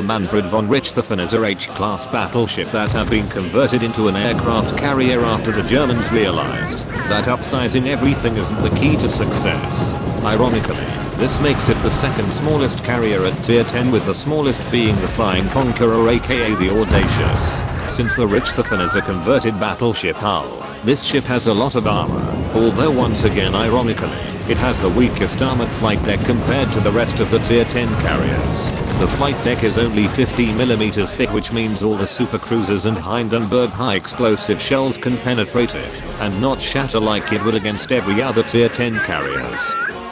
Manfred Von Richthofen is a H-class battleship that have been converted into an aircraft carrier after the Germans realized that upsizing everything isn't the key to success. Ironically, this makes it the second smallest carrier at tier 10, with the smallest being the Flying Conqueror aka the Audacious. Since the Richthofen is a converted battleship hull, this ship has a lot of armor, although once again ironically, it has the weakest armored flight deck compared to the rest of the tier 10 carriers. The flight deck is only 50mm thick, which means all the supercruisers and Hindenburg high explosive shells can penetrate it and not shatter like it would against every other tier 10 carriers.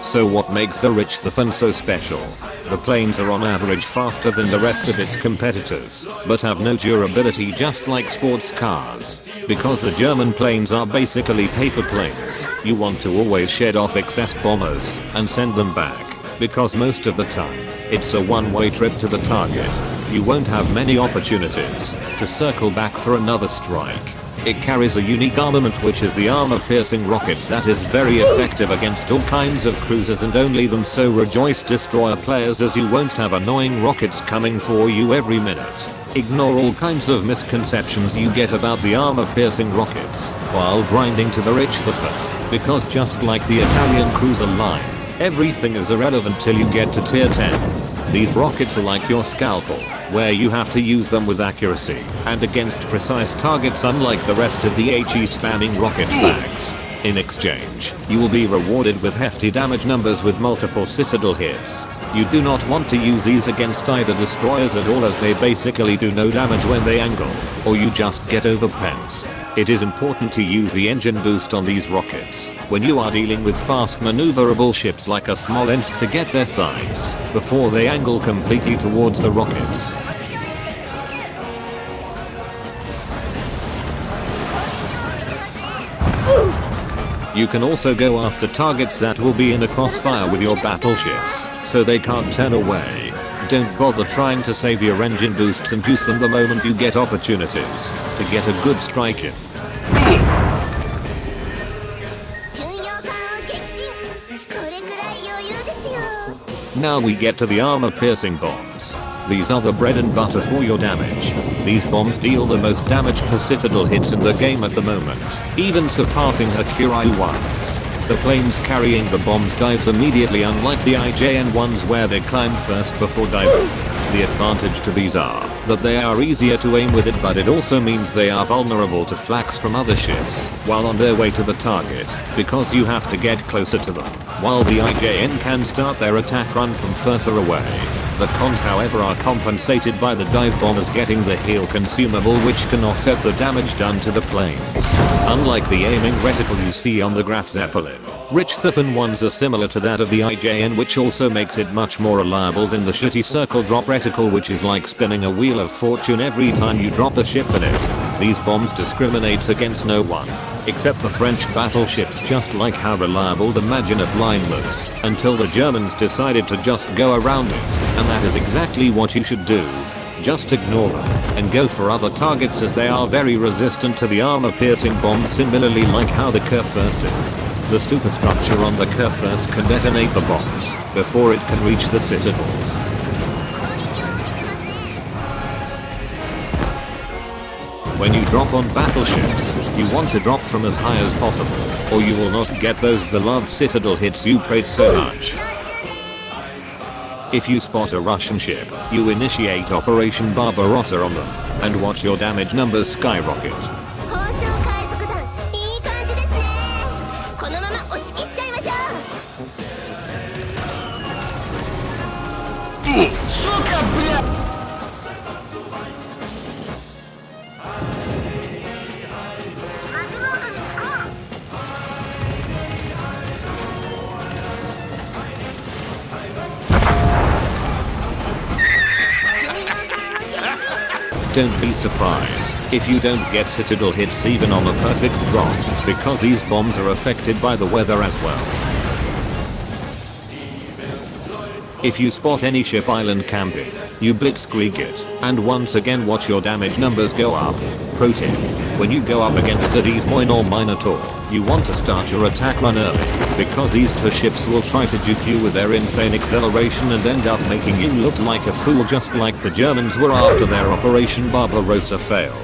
So what makes the Richthofen so special? The planes are on average faster than the rest of its competitors, but have no durability, just like sports cars. Because the German planes are basically paper planes, you want to always shed off excess bombers and send them back, because most of the time, it's a one-way trip to the target. You won't have many opportunities to circle back for another strike. It carries a unique armament, which is the armor-piercing rockets that is very effective against all kinds of cruisers and only them, so rejoice destroyer players, as you won't have annoying rockets coming for you every minute. Ignore all kinds of misconceptions you get about the armor-piercing rockets while grinding to the Richthofen, because just like the Italian cruiser line, everything is irrelevant till you get to tier 10. These rockets are like your scalpel, where you have to use them with accuracy and against precise targets, unlike the rest of the HE spamming rocket flags. In exchange, you will be rewarded with hefty damage numbers with multiple citadel hits. You do not want to use these against either destroyers at all, as they basically do no damage when they angle, or you just get overpens. It is important to use the engine boost on these rockets when you are dealing with fast maneuverable ships like a Smolensk to get their sides before they angle completely towards the rockets. You can also go after targets that will be in a crossfire with your battleships, so they can't turn away. Don't bother trying to save your engine boosts and use them the moment you get opportunities to get a good strike in. Now we get to the armor-piercing bombs. These are the bread and butter for your damage. These bombs deal the most damage per citadel hits in the game at the moment, even surpassing Hakurai ones. The planes carrying the bombs dives immediately, unlike the IJN ones where they climb first before diving. The advantage to these are that they are easier to aim with it, but it also means they are vulnerable to flaks from other ships while on their way to the target, because you have to get closer to them, while the IJN can start their attack run from further away. The cons, however, are compensated by the dive bombers getting the heal consumable, which can offset the damage done to the planes. Unlike the aiming reticle you see on the Graf Zeppelin, Richthofen ones are similar to that of the IJN, which also makes it much more reliable than the shitty circle drop reticle, which is like spinning a wheel of fortune every time you drop a ship in it. These bombs discriminate against no one except the French battleships, just like how reliable the Maginot Line was, until the Germans decided to just go around it, and that is exactly what you should do. Just ignore them and go for other targets, as they are very resistant to the armor-piercing bombs, similarly like how the Kurfürst is. The superstructure on the Kurfürst can detonate the bombs before it can reach the citadels. When you drop on battleships, you want to drop from as high as possible, or you will not get those beloved citadel hits you praise so much. If you spot a Russian ship, you initiate Operation Barbarossa on them, and watch your damage numbers skyrocket. Don't be surprised if you don't get citadel hits even on a perfect drop, because these bombs are affected by the weather as well. If you spot any ship island camping, you blitzkrieg it, and once again watch your damage numbers go up. Pro tip: when you go up against a Des Moines or Minotaur, You want to start your attack run early, because these two ships will try to juke you with their insane acceleration and end up making you look like a fool, just like the Germans were after their Operation Barbarossa failed.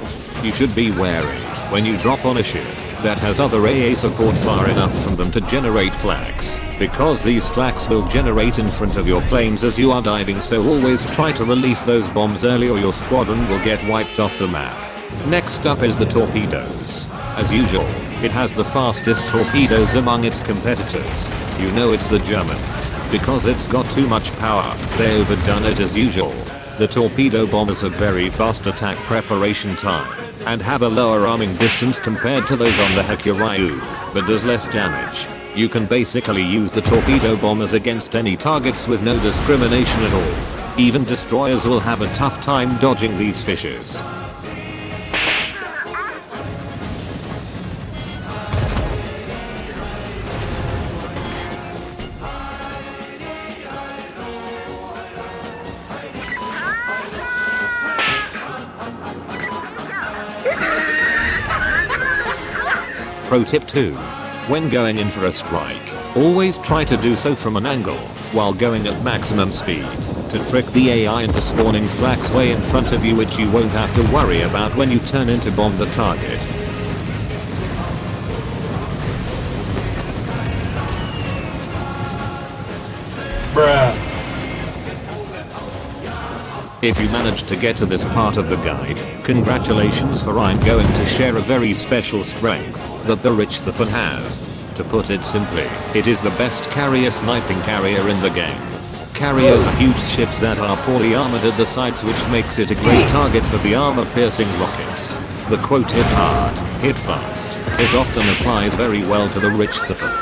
You should be wary when you drop on a ship that has other AA support far enough from them to generate flags, because these flags will generate in front of your planes as you are diving, so always try to release those bombs early or your squadron will get wiped off the map. Next up is the Torpedoes. As usual, it has the fastest torpedoes among its competitors. You know it's the Germans, because it's got too much power. They overdone it as usual. The torpedo bombers have very fast attack preparation time, and have a lower arming distance compared to those on the Hakuryu, but does less damage. You can basically use the torpedo bombers against any targets with no discrimination at all. Even destroyers will have a tough time dodging these fishes. Pro tip 2. When going in for a strike, always try to do so from an angle, while going at maximum speed, to trick the AI into spawning flags way in front of you, which you won't have to worry about when you turn in to bomb the target. Bruh. If you managed to get to this part of the guide, congratulations, for I'm going to share a very special strength that the Richthofen has. To put it simply, it is the best carrier sniping carrier in the game. Carriers are huge ships that are poorly armored at the sides, which makes it a great target for the armor-piercing rockets. The quote "hit hard, hit fast," it often applies very well to the Richthofen.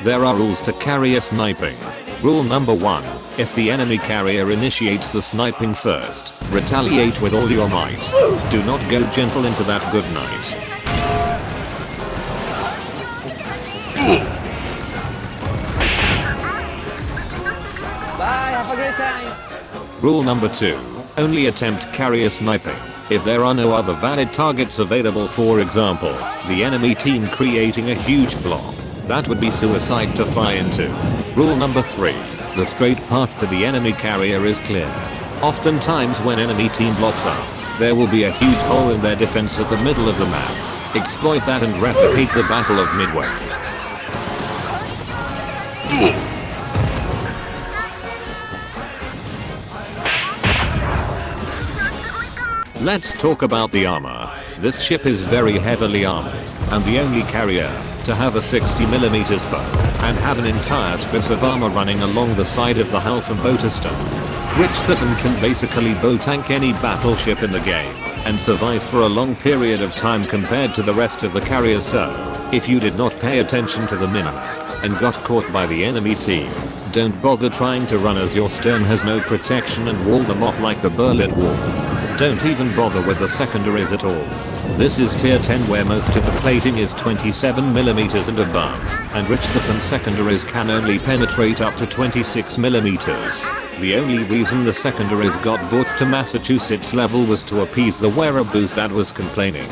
There are rules to carrier sniping. Rule number 1. If the enemy carrier initiates the sniping first, retaliate with all your might. Do not go gentle into that good night. Bye, have a great time. Rule number 2. Only attempt carrier sniping if there are no other valid targets available, for example, the enemy team creating a huge blob. That would be suicide to fly into. Rule number 3. The straight path to the enemy carrier is clear. Oftentimes when enemy team blocks up, there will be a huge hole in their defense at the middle of the map. Exploit that and replicate the Battle of Midway. Let's talk about the armor. This ship is very heavily armored, and the only carrier to have a 60mm bow and have an entire strip of armor running along the side of the hull from bow to stern. Richthofen can basically bow tank any battleship in the game and survive for a long period of time compared to the rest of the carriers, so if you did not pay attention to the minimap and got caught by the enemy team, don't bother trying to run, as your stern has no protection, and wall them off like the Berlin Wall. Don't even bother with the secondaries at all. This is tier 10, where most of the plating is 27mm and above, and Richthofen secondaries can only penetrate up to 26mm. The only reason the secondaries got brought to Massachusetts level was to appease the Wereabouts that was complaining.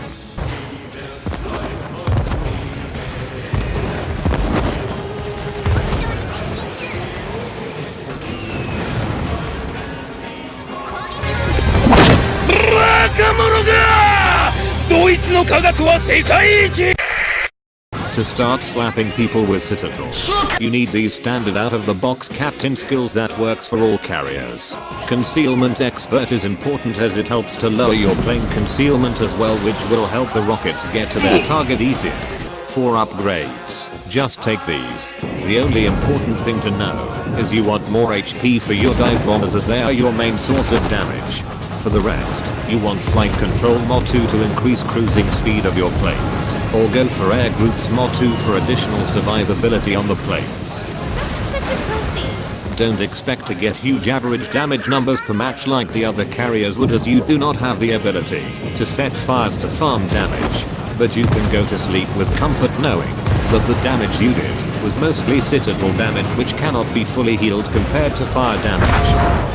To start slapping people with citadels, you need these standard out-of-the-box captain skills that works for all carriers. Concealment expert is important, as it helps to lower your plane concealment as well, which will help the rockets get to their target easier. For upgrades, just take these. The only important thing to know is you want more HP for your dive bombers, as they are your main source of damage. For the rest, you want Flight Control Mod 2 to increase cruising speed of your planes, or go for Air Groups Mod 2 for additional survivability on the planes. Such a pussy. Don't expect to get huge average damage numbers per match like the other carriers would, as you do not have the ability to set fires to farm damage, but you can go to sleep with comfort knowing that the damage you did was mostly citadel damage, which cannot be fully healed compared to fire damage.